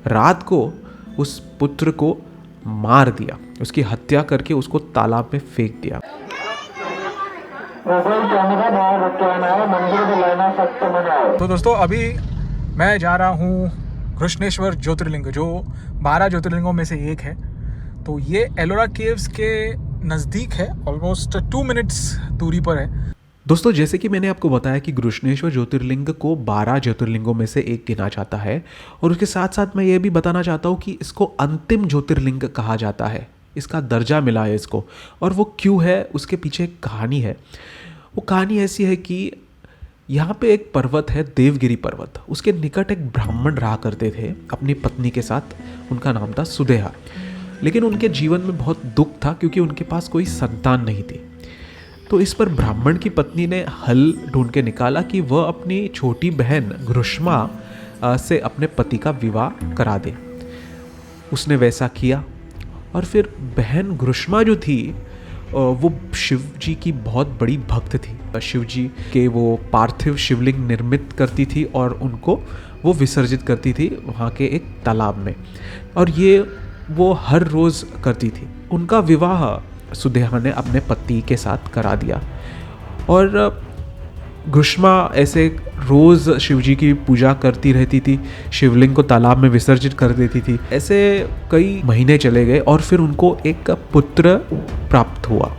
रात को उस पुत्र को मार दिया, उसकी हत्या करके उसको तालाब में फेंक दिया। तो दोस्तों अभी मैं जा रहा हूँ कृष्णेश्वर ज्योतिर्लिंग, जो 12 ज्योतिर्लिंगों में से एक है। तो ये एलोरा केव्स के नज़दीक है, ऑलमोस्ट 2 मिनट्स दूरी पर है। दोस्तों जैसे कि मैंने आपको बताया कि कृष्णेश्वर ज्योतिर्लिंग को 12 ज्योतिर्लिंगों में से एक गिना जाता है, और उसके साथ साथ मैं ये भी बताना चाहता हूँ कि इसको अंतिम ज्योतिर्लिंग कहा जाता है, इसका दर्जा मिला है इसको। और वो क्यों है, उसके पीछे एक कहानी है। वो कहानी ऐसी है कि यहाँ पे एक पर्वत है, देवगिरी पर्वत। उसके निकट एक ब्राह्मण रहा करते थे अपनी पत्नी के साथ। उनका नाम था सुदेहा। लेकिन उनके जीवन में बहुत दुख था क्योंकि उनके पास कोई संतान नहीं थी। तो इस पर ब्राह्मण की पत्नी ने हल ढूंढ के निकाला कि वह अपनी छोटी बहन घृष्मा से अपने पति का विवाह करा दे। उसने वैसा किया, और फिर बहन घृष्मा जो थी वो शिव जी की बहुत बड़ी भक्त थी। शिव जी के वो पार्थिव शिवलिंग निर्मित करती थी और उनको वो विसर्जित करती थी वहाँ के एक तालाब में, और ये वो हर रोज़ करती थी। उनका विवाह सुदेहा ने अपने पति के साथ करा दिया, और घृष्मा ऐसे रोज़ शिवजी की पूजा करती रहती थी, शिवलिंग को तालाब में विसर्जित कर देती थी। ऐसे कई महीने चले गए और फिर उनको एक पुत्र प्राप्त हुआ,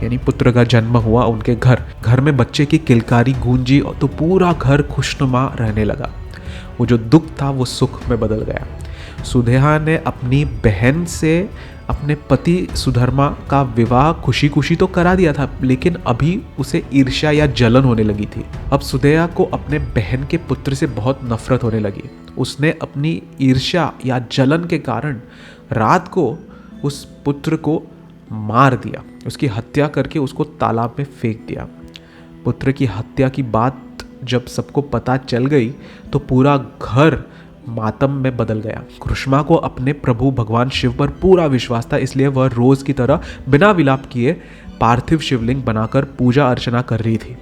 यानी पुत्र का जन्म हुआ उनके घर में बच्चे की किलकारी गूंजी, तो पूरा घर खुशनुमा रहने लगा। वो जो दुख था वो सुख में बदल गया। सुदेहा ने अपनी बहन से अपने पति सुधर्मा का विवाह खुशी खुशी तो करा दिया था, लेकिन अभी उसे ईर्ष्या या जलन होने लगी थी। अब सुदेहा को अपने बहन के पुत्र से बहुत नफरत होने लगी। उसने अपनी ईर्ष्या या जलन के कारण रात को उस पुत्र को मार दिया, उसकी हत्या करके उसको तालाब में फेंक दिया। पुत्र की हत्या की बात जब सबको पता चल गई तो पूरा घर मातम में बदल गया। घृष्मा को अपने प्रभु भगवान शिव पर पूरा विश्वास था, इसलिए वह रोज की तरह बिना विलाप किए पार्थिव शिवलिंग बनाकर पूजा अर्चना कर रही थी।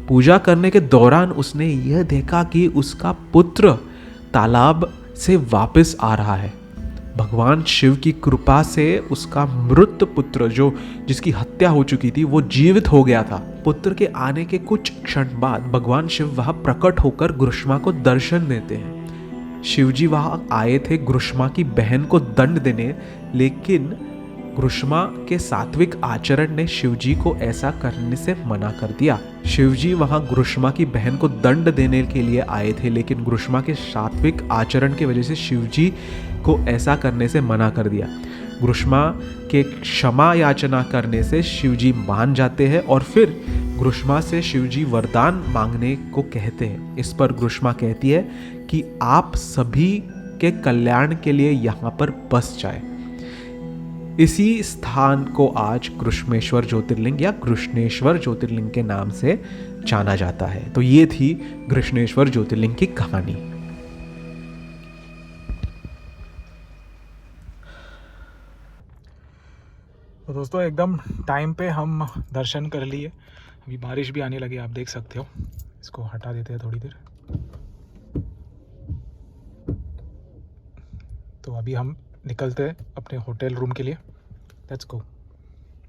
पूजा करने के दौरान उसने यह देखा कि उसका पुत्र तालाब से वापस आ रहा है। भगवान शिव की कृपा से उसका मृत पुत्र जिसकी हत्या हो चुकी थी वो जीवित हो गया था। पुत्र के आने के कुछ क्षण बाद भगवान शिव वहां प्रकट होकर घृष्मा को दर्शन देते हैं। शिवजी वहां आए थे घृष्मा की बहन को दंड देने, लेकिन घृष्मा के सात्विक आचरण ने शिवजी को ऐसा करने से मना कर दिया। शिवजी वहां घृष्मा की बहन को दंड देने के लिए आए थे, लेकिन घृष्मा के सात्विक आचरण की वजह से शिवजी को ऐसा करने से मना कर दिया। घृष्मा के क्षमा याचना करने से शिवजी मान जाते हैं और फिर घृष्मा से शिवजी वरदान मांगने को कहते हैं। इस पर घृष्मा कहती है कि आप सभी के कल्याण के लिए यहाँ पर बस जाए। इसी स्थान को आज कृष्णेश्वर ज्योतिर्लिंग या कृष्णेश्वर ज्योतिर्लिंग के नाम से जाना जाता है। तो ये थी कृष्णेश्वर ज्योतिर्लिंग की कहानी। तो दोस्तों एकदम टाइम पे हम दर्शन कर लिए। अभी बारिश भी आने लगी, आप देख सकते हो। इसको हटा देते हैं थोड़ी देर। तो अभी हम निकलते हैं अपने होटल रूम के लिए। Let's go.